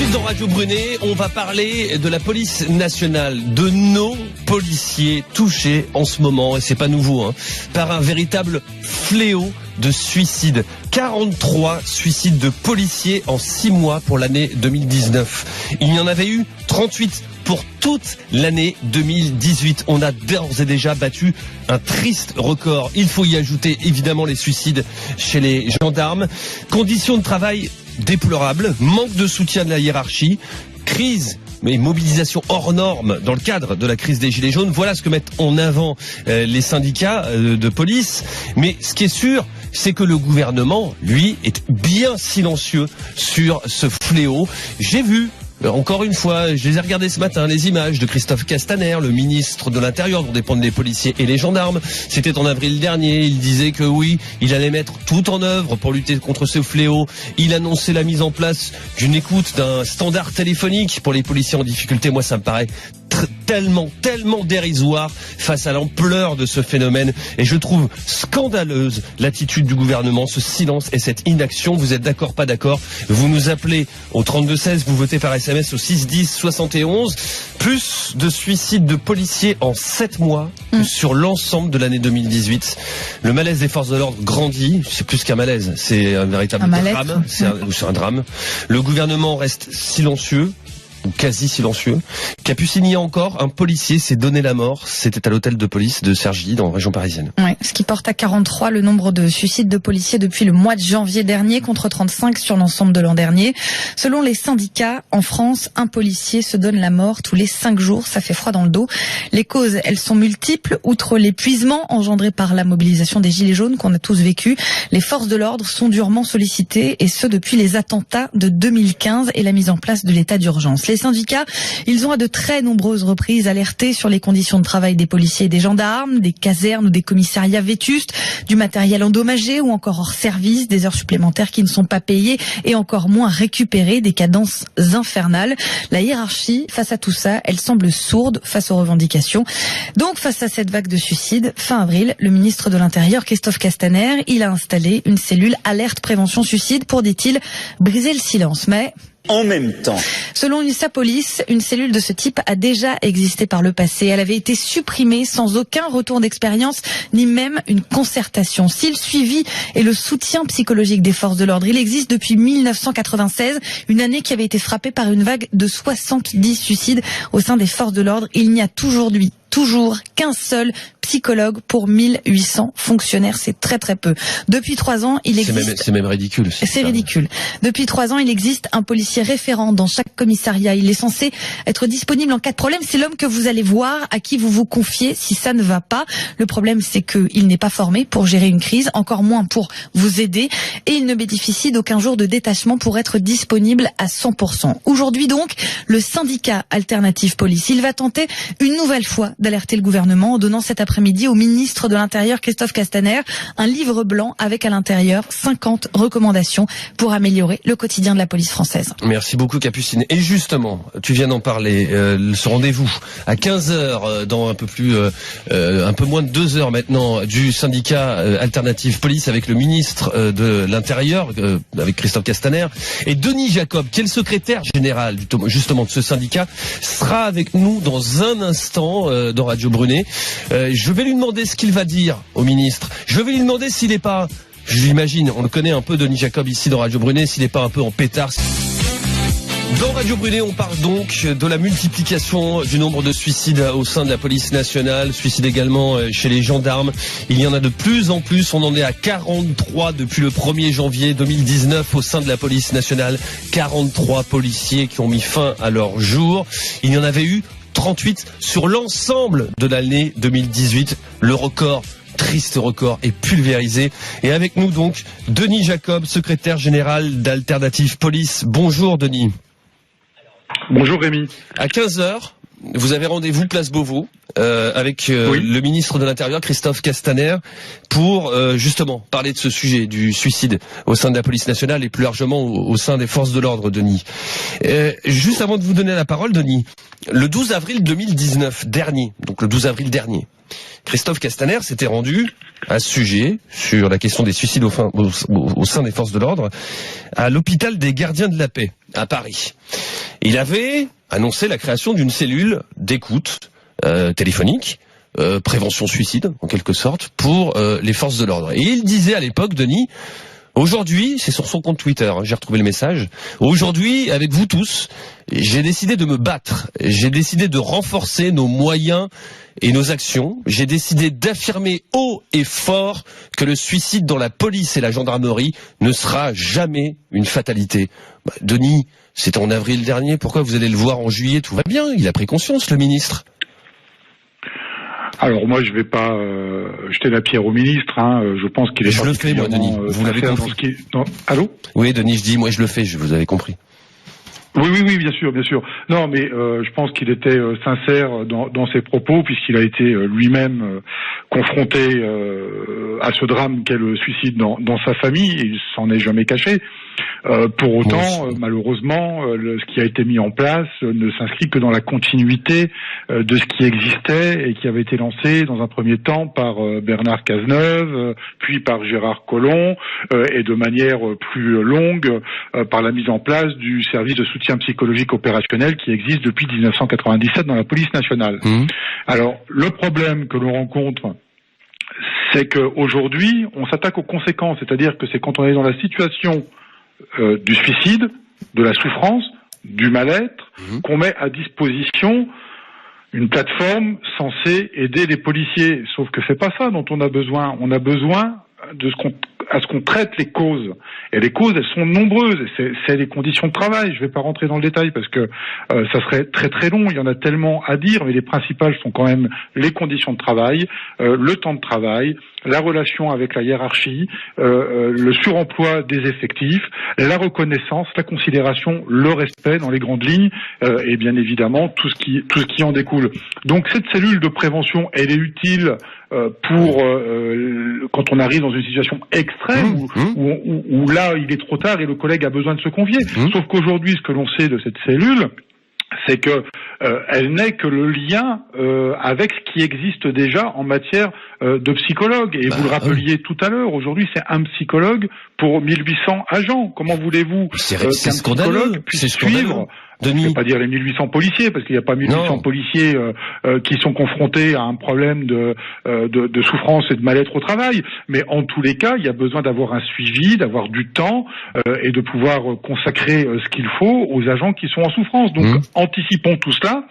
suite dans Radio Brunet, on va parler de la police nationale, de nos policiers touchés en ce moment, et c'est pas nouveau, par un véritable fléau de suicides. 43 suicides de policiers en 6 mois pour l'année 2019. Il y en avait eu 38 pour toute l'année 2018. On a d'ores et déjà battu un triste record. Il faut y ajouter évidemment les suicides chez les gendarmes. Conditions de travail déplorables, manque de soutien de la hiérarchie, crise mais mobilisation hors norme dans le cadre de la crise des Gilets jaunes. Voilà ce que mettent en avant les syndicats de police. Mais ce qui est sûr, c'est que le gouvernement, lui, est bien silencieux sur ce fléau. J'ai vu, encore une fois, je les ai regardées ce matin, les images de Christophe Castaner, le ministre de l'Intérieur, dont dépendent les policiers et les gendarmes. C'était en avril dernier. Il disait que oui, il allait mettre tout en œuvre pour lutter contre ce fléau. Il annonçait la mise en place d'une écoute, d'un standard téléphonique pour les policiers en difficulté. Moi, ça me paraît tellement dérisoire face à l'ampleur de ce phénomène, et je trouve scandaleuse l'attitude du gouvernement, ce silence et cette inaction. Vous êtes d'accord, pas d'accord? Vous nous appelez au 3216, vous votez par SMS au 610 71. Plus de suicides de policiers en 7 mois que sur l'ensemble de l'année 2018. Le malaise des forces de l'ordre grandit. C'est plus qu'un malaise, c'est un véritable drame. C'est un drame. Le gouvernement reste silencieux, ou quasi silencieux. Capucini encore, un policier s'est donné la mort. C'était à l'hôtel de police de Cergy, dans la région parisienne. Ouais, ce qui porte à 43 le nombre de suicides de policiers depuis le mois de janvier dernier, contre 35 sur l'ensemble de l'an dernier. Selon les syndicats, en France, un policier se donne la mort tous les 5 jours. Ça fait froid dans le dos. Les causes, elles sont multiples. Outre l'épuisement engendré par la mobilisation des Gilets jaunes qu'on a tous vécu, les forces de l'ordre sont durement sollicitées, et ce depuis les attentats de 2015 et la mise en place de l'état d'urgence. Les syndicats, ils ont à de très nombreuses reprises alerté sur les conditions de travail des policiers et des gendarmes, des casernes ou des commissariats vétustes, du matériel endommagé ou encore hors service, des heures supplémentaires qui ne sont pas payées et encore moins récupérées, des cadences infernales. La hiérarchie, face à tout ça, elle semble sourde face aux revendications. Donc, face à cette vague de suicides, fin avril, le ministre de l'Intérieur, Christophe Castaner, il a installé une cellule alerte prévention suicide pour, dit-il, briser le silence. Mais en même temps, selon UNISA Police, une cellule de ce type a déjà existé par le passé. Elle avait été supprimée sans aucun retour d'expérience, ni même une concertation. Si le suivi et le soutien psychologique des forces de l'ordre, il existe depuis 1996, une année qui avait été frappée par une vague de 70 suicides au sein des forces de l'ordre, il n'y a toujours qu'un seul psychologue pour 1800 fonctionnaires. C'est très peu. Depuis 3 ans, il existe... C'est même ridicule. C'est ridicule. Depuis 3 ans, il existe un policier référent dans chaque commissariat. Il est censé être disponible en cas de problème. C'est l'homme que vous allez voir, à qui vous vous confiez si ça ne va pas. Le problème, c'est qu'il n'est pas formé pour gérer une crise, encore moins pour vous aider, et il ne bénéficie d'aucun jour de détachement pour être disponible à 100%. Aujourd'hui donc, le syndicat Alternative Police, il va tenter une nouvelle fois d'alerter le gouvernement en donnant cet après-midi au ministre de l'Intérieur, Christophe Castaner, un livre blanc avec à l'intérieur 50 recommandations pour améliorer le quotidien de la police française. Merci beaucoup, Capucine. Et justement, tu viens d'en parler, ce rendez-vous à 15h, dans un peu moins de 2 heures maintenant, du syndicat Alternative Police avec le ministre de l'Intérieur, avec Christophe Castaner, et Denis Jacob, qui est le secrétaire général justement de ce syndicat, sera avec nous dans un instant dans Radio Brunet. Je vais lui demander ce qu'il va dire au ministre. Je vais lui demander s'il n'est pas, je l'imagine, on le connaît un peu, Denis Jacob, ici dans Radio Brunet, s'il n'est pas un peu en pétard. Dans Radio Brunet, on parle donc de la multiplication du nombre de suicides au sein de la police nationale, suicides également chez les gendarmes. Il y en a de plus en plus, on en est à 43 depuis le 1er janvier 2019 au sein de la police nationale. 43 policiers qui ont mis fin à leur jour. Il y en avait eu 38 sur l'ensemble de l'année 2018. Le record, triste record, est pulvérisé. Et avec nous donc, Denis Jacob, secrétaire général d'Alternative Police. Bonjour Denis. Bonjour Rémi. À 15h, vous avez rendez-vous place Beauvau avec le ministre de l'Intérieur, Christophe Castaner, pour justement parler de ce sujet du suicide au sein de la police nationale et plus largement au sein des forces de l'ordre, Denis. Juste avant de vous donner la parole, Denis, le 12 avril 2019 dernier, donc le 12 avril dernier, Christophe Castaner s'était rendu à ce sujet, sur la question des suicides au sein des forces de l'ordre, à l'hôpital des Gardiens de la Paix, à Paris. il avait annoncé la création d'une cellule d'écoute téléphonique, prévention suicide en quelque sorte, pour les forces de l'ordre. Et il disait à l'époque, Denis, aujourd'hui, c'est sur son compte Twitter, j'ai retrouvé le message, aujourd'hui, avec vous tous, j'ai décidé de me battre, j'ai décidé de renforcer nos moyens et nos actions, j'ai décidé d'affirmer haut et fort que le suicide dans la police et la gendarmerie ne sera jamais une fatalité. Denis, c'était en avril dernier, pourquoi vous allez le voir en juillet? Tout va bien, il a pris conscience, le ministre. Alors moi je vais pas jeter la pierre au ministre, je pense qu'il est je le fais moi Denis, vous l'avez compris. Allô? Oui Denis, je dis moi je le fais, vous avez compris. Oui, bien sûr. Non, mais je pense qu'il était sincère dans ses propos, puisqu'il a été lui-même confronté à ce drame qu'est le suicide dans sa famille, et il s'en est jamais caché. Pour autant, malheureusement, ce qui a été mis en place ne s'inscrit que dans la continuité de ce qui existait et qui avait été lancé dans un premier temps par Bernard Cazeneuve, puis par Gérard Collomb, et de manière plus longue par la mise en place du service de soutien psychologique opérationnel qui existe depuis 1997 dans la police nationale. Alors, le problème que l'on rencontre, c'est qu'aujourd'hui, on s'attaque aux conséquences, c'est-à-dire que c'est quand on est dans la situation du suicide, de la souffrance, du mal-être, qu'on met à disposition une plateforme censée aider les policiers. Sauf que c'est pas ça dont on a besoin. On a besoin de ce qu'on traite les causes. Et les causes, elles sont nombreuses. C'est les conditions de travail. Je vais pas rentrer dans le détail parce que ça serait très très long. Il y en a tellement à dire, mais les principales sont quand même les conditions de travail, le temps de travail, la relation avec la hiérarchie, le suremploi des effectifs, la reconnaissance, la considération, le respect dans les grandes lignes, et bien évidemment tout ce qui en découle. Donc cette cellule de prévention, elle est utile pour quand on arrive dans une situation extrême où là il est trop tard et le collègue a besoin de se confier. Sauf qu'aujourd'hui, ce que l'on sait de cette cellule, c'est que elle n'est que le lien avec ce qui existe déjà en matière de psychologues. Et vous le rappeliez tout à l'heure, aujourd'hui c'est un psychologue pour 1800 agents. Comment voulez-vous qu'un psychologue puisse suivre, je ne vais pas dire les 1800 policiers, parce qu'il n'y a pas 1800 policiers qui sont confrontés à un problème de souffrance et de mal-être au travail, mais en tous les cas, il y a besoin d'avoir un suivi, d'avoir du temps et de pouvoir consacrer ce qu'il faut aux agents qui sont en souffrance. Donc anticipons tout cela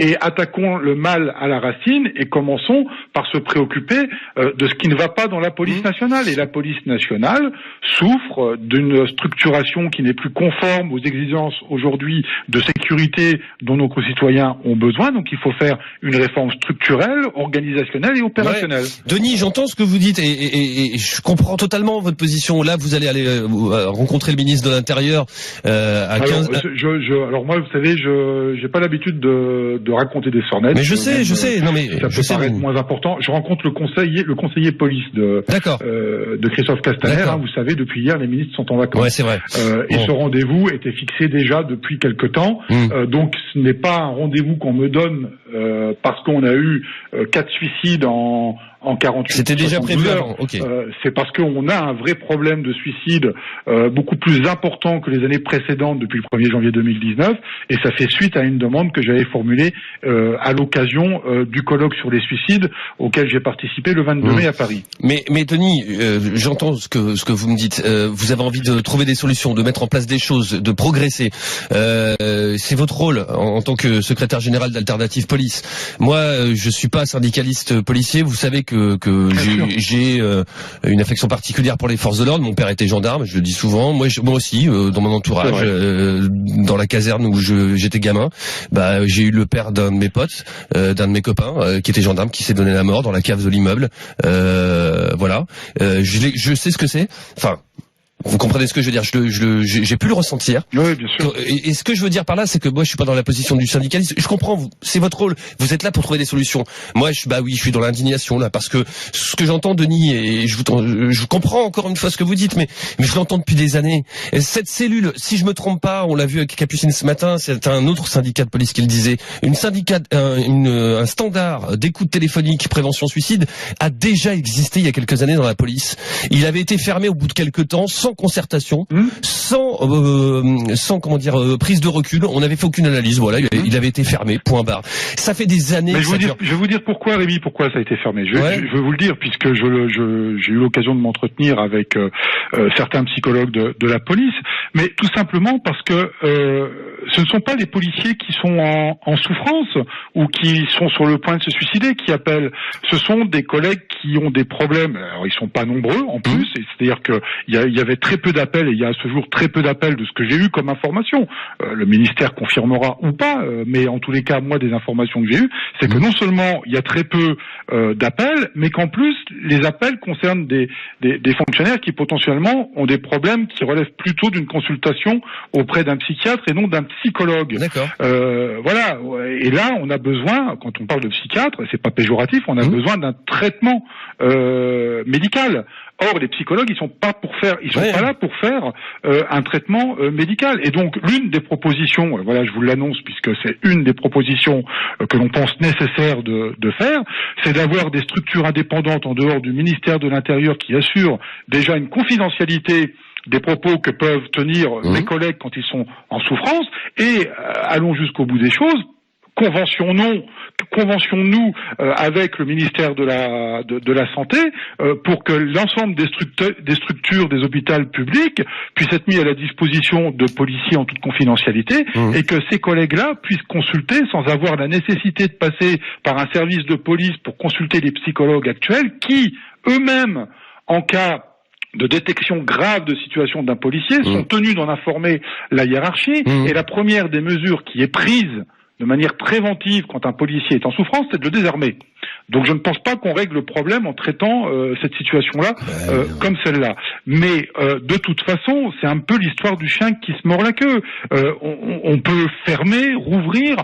et attaquons le mal à la racine et commençons par se préoccuper de ce qui ne va pas dans la police nationale. Et la police nationale souffre d'une structuration qui n'est plus conforme aux exigences aujourd'hui de sécurité dont nos concitoyens ont besoin. Donc il faut faire une réforme structurelle, organisationnelle et opérationnelle. Ouais. Denis, j'entends ce que vous dites et je comprends totalement votre position. Là, vous allez aller rencontrer le ministre de l'Intérieur à 15... Alors moi, vous savez, je n'ai pas l'habitude de raconter des sornettes. Mais je sais. Non mais ça peut paraître moins important. Je rencontre le conseiller police de Christophe Castaner. Vous savez, depuis hier, les ministres sont en vacances. Ouais, c'est vrai. Et ce rendez-vous était fixé déjà depuis quelque temps. Donc, ce n'est pas un rendez-vous qu'on me donne parce qu'on a eu 4 suicides en 48 C'était déjà prévu heures. Okay. C'est parce qu'on a un vrai problème de suicide beaucoup plus important que les années précédentes depuis le 1er janvier 2019, et ça fait suite à une demande que j'avais formulée à l'occasion du colloque sur les suicides auquel j'ai participé le 22 mai à Paris. Mais Denis, j'entends ce que vous me dites. Vous avez envie de trouver des solutions, de mettre en place des choses, de progresser. C'est votre rôle en tant que secrétaire général d'Alternative Police. Moi, je suis pas syndicaliste policier. Vous savez que j'ai une affection particulière pour les forces de l'ordre. Mon père était gendarme, je le dis souvent. Moi aussi, dans mon entourage, dans la caserne où j'étais gamin, j'ai eu le père d'un de mes potes, d'un de mes copains, qui était gendarme, qui s'est donné la mort dans la cave de l'immeuble. Voilà. Je sais ce que c'est. Enfin. Vous comprenez ce que je veux dire? J'ai pu le ressentir. Oui, bien sûr. Et ce que je veux dire par là, c'est que moi, je suis pas dans la position du syndicaliste. Je comprends, c'est votre rôle. Vous êtes là pour trouver des solutions. Moi, je suis dans l'indignation là, parce que ce que j'entends, Denis, et je comprends encore une fois ce que vous dites, mais je l'entends depuis des années. Et cette cellule, si je me trompe pas, on l'a vu avec Capucine ce matin, c'est un autre syndicat de police qui le disait. Un standard d'écoute téléphonique prévention suicide a déjà existé il y a quelques années dans la police. Il avait été fermé au bout de quelques temps sans sans concertation, sans comment dire prise de recul. On n'avait fait aucune analyse. Voilà, il avait été fermé. Point barre. Ça fait des années. Mais je vais vous dire pourquoi, Rémi, pourquoi ça a été fermé. Je vais vous le dire puisque j'ai eu l'occasion de m'entretenir avec certains psychologues de la police, mais tout simplement parce que ce ne sont pas les policiers qui sont en souffrance ou qui sont sur le point de se suicider qui appellent. Ce sont des collègues qui ont des problèmes. Alors ils sont pas nombreux en plus, c'est-à-dire que il y avait très peu d'appels et il y a à ce jour très peu d'appels de ce que j'ai eu comme information. Le ministère confirmera ou pas, mais en tous les cas, moi des informations que j'ai eues, c'est que non seulement il y a très peu d'appels, mais qu'en plus les appels concernent des fonctionnaires qui potentiellement ont des problèmes qui relèvent plutôt d'une consultation auprès d'un psychiatre et non d'un psychologue. D'accord. Voilà. Et là, on a besoin, quand on parle de psychiatre, c'est pas péjoratif, on a besoin d'un traitement médical. Or, les psychologues, ils sont pas pas là pour faire un traitement médical. Et donc, l'une des propositions, voilà, je vous l'annonce puisque c'est une des propositions que l'on pense nécessaire de faire, c'est d'avoir des structures indépendantes en dehors du ministère de l'Intérieur qui assurent déjà une confidentialité des propos que peuvent tenir mes collègues quand ils sont en souffrance. Et allons jusqu'au bout des choses. Conventions-nous avec le ministère de la Santé pour que l'ensemble des structures des hôpitaux publics puissent être mis à la disposition de policiers en toute confidentialité et que ces collègues-là puissent consulter sans avoir la nécessité de passer par un service de police pour consulter les psychologues actuels qui, eux-mêmes, en cas de détection grave de situation d'un policier, sont tenus d'en informer la hiérarchie. Et la première des mesures qui est prise de manière préventive quand un policier est en souffrance, c'est de le désarmer. Donc je ne pense pas qu'on règle le problème en traitant cette situation-là comme celle-là. Mais de toute façon, c'est un peu l'histoire du chien qui se mord la queue. On peut fermer, rouvrir,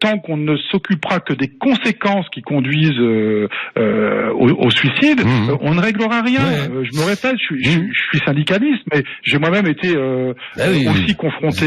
tant qu'on ne s'occupera que des conséquences qui conduisent au suicide, on ne réglera rien. Je me répète, je suis syndicaliste, mais j'ai moi-même été aussi confronté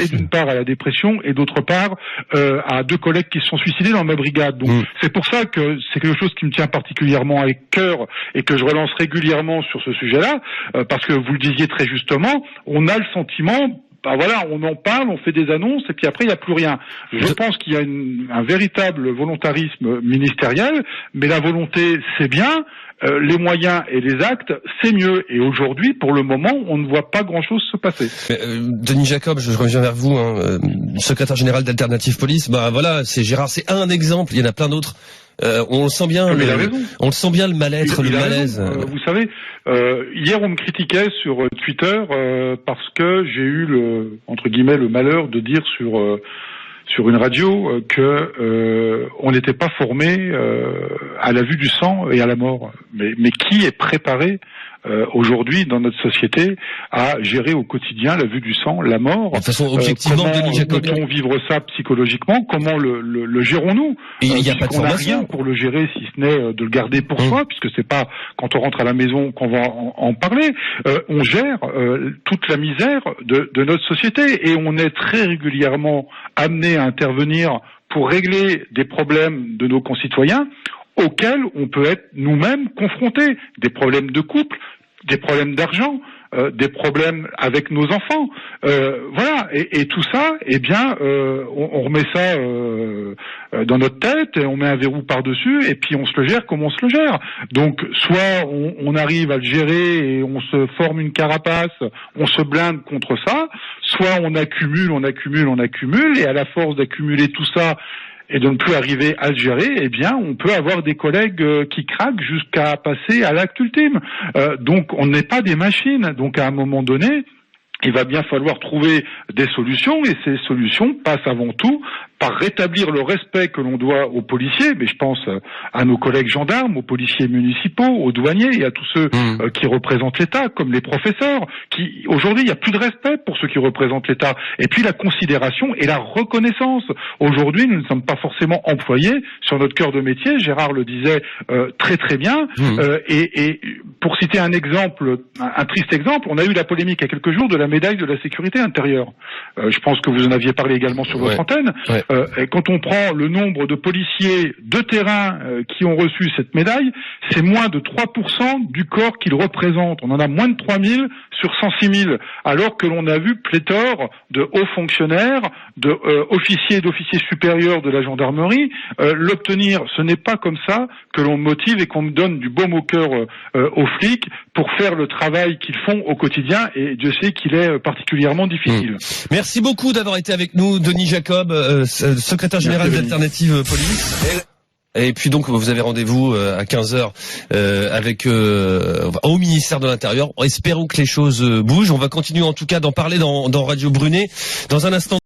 et d'une part à la dépression et d'autre part à 2 collègues qui se sont suicidés dans ma brigade. Donc c'est pour ça que c'est quelque chose qui me tient particulièrement à cœur et que je relance régulièrement sur ce sujet-là, parce que vous le disiez très justement, on a le sentiment, voilà, on en parle, on fait des annonces et puis après il n'y a plus rien. Je pense qu'il y a un véritable volontarisme ministériel, mais la volonté c'est bien, les moyens et les actes c'est mieux. Et aujourd'hui, pour le moment, on ne voit pas grand-chose se passer. Denis Jacob, je reviens vers vous, secrétaire général d'Alternative Police. Voilà, c'est Gérard, c'est un exemple. Il y en a plein d'autres. On le sent bien. On le sent bien le mal-être, le malaise. Vous savez, hier on me critiquait sur Twitter parce que j'ai eu entre guillemets le malheur de dire sur une radio que on n'était pas formé à la vue du sang et à la mort. Mais qui est préparé aujourd'hui dans notre société à gérer au quotidien la vue du sang, la mort? De toute façon, objectivement, Denis Jacob, peut-on vivre ça psychologiquement? Comment le gérons-nous? Il n'y a pas de formation. On n'a rien pour le gérer si ce n'est de le garder pour soi, puisque c'est pas quand on rentre à la maison qu'on va en parler. On gère toute la misère de notre société et on est très régulièrement amené à intervenir pour régler des problèmes de nos concitoyens auxquels on peut être nous-mêmes confrontés, des problèmes de couple, des problèmes d'argent, des problèmes avec nos enfants, voilà, et tout ça, eh bien, on remet ça dans notre tête, et on met un verrou par-dessus, et puis on se le gère comme on se le gère. Donc, soit on arrive à le gérer et on se forme une carapace, on se blinde contre ça, soit on accumule, et à la force d'accumuler tout ça, et de ne plus arriver à le gérer, eh bien, on peut avoir des collègues qui craquent jusqu'à passer à l'acte ultime. Donc, on n'est pas des machines. Donc, à un moment donné, il va bien falloir trouver des solutions, et ces solutions passent avant tout par rétablir le respect que l'on doit aux policiers, mais je pense à nos collègues gendarmes, aux policiers municipaux, aux douaniers et à tous ceux qui représentent l'État, comme les professeurs, qui aujourd'hui il n'y a plus de respect pour ceux qui représentent l'État. Et puis la considération et la reconnaissance. Aujourd'hui, nous ne sommes pas forcément employés sur notre cœur de métier. Gérard le disait très très bien. Et pour citer un exemple, un triste exemple, on a eu la polémique il y a quelques jours de la médaille de la sécurité intérieure. Je pense que vous en aviez parlé également sur votre antenne. Et quand on prend le nombre de policiers de terrain qui ont reçu cette médaille, c'est moins de 3% du corps qu'ils représentent. On en a moins de 3000 sur 106 000, alors que l'on a vu pléthore de hauts fonctionnaires, de officiers et d'officiers supérieurs de la gendarmerie l'obtenir. Ce n'est pas comme ça que l'on motive et qu'on donne du baume au cœur aux flics pour faire le travail qu'ils font au quotidien, et Dieu sait qu'il est particulièrement difficile. Merci beaucoup d'avoir été avec nous, Denis Jacob, secrétaire général d'Alternative Police. Et puis donc vous avez rendez-vous à 15h avec au ministère de l'Intérieur. Espérons que les choses bougent. On va continuer en tout cas d'en parler dans Radio Brunet dans un instant.